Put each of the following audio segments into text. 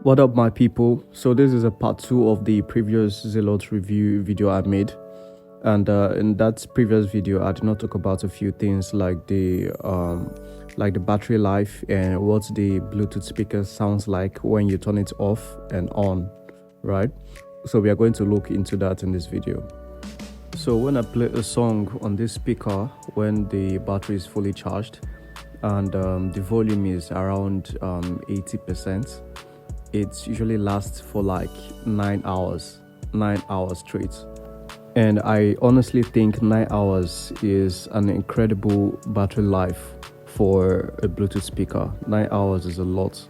What up, my people? So this is a part 2 of the previous Zealot review video I made, and in that previous video I did not talk about a few things like the battery life and what the Bluetooth speaker sounds like when you turn it off and on, right? So we are going to look into that in this video. So when I play a song on this speaker when the battery is fully charged and the volume is around 80%, it usually lasts for like 9 hours straight. And I honestly think 9 hours is an incredible battery life for a Bluetooth speaker. 9 hours is a lot.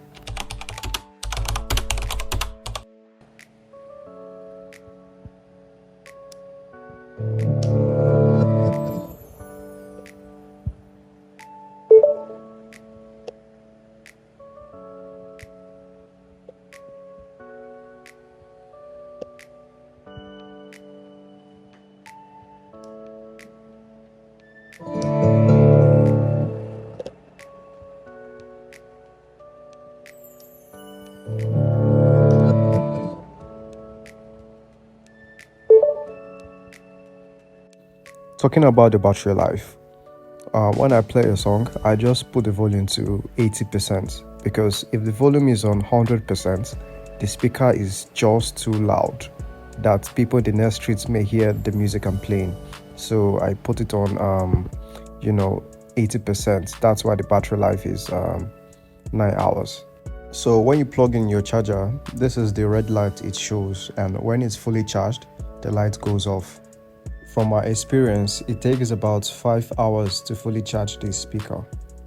Talking about the battery life, when I play a song, I just put the volume to 80% because if the volume is on 100%, the speaker is just too loud that people in the next streets may hear the music I'm playing. So I put it on 80%. That's why the battery life is 9 hours. So when you plug in your charger, this is the red light it shows, and when it's fully charged, the light goes off. From my experience, it takes about 5 hours to fully charge this speaker.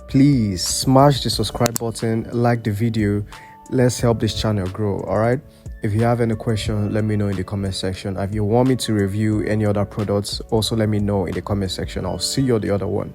Please smash the subscribe button, like the video. Let's help this channel grow, alright? If you have any question, let me know in the comment section. If you want me to review any other products, also let me know in the comment section. I'll see you on the other one.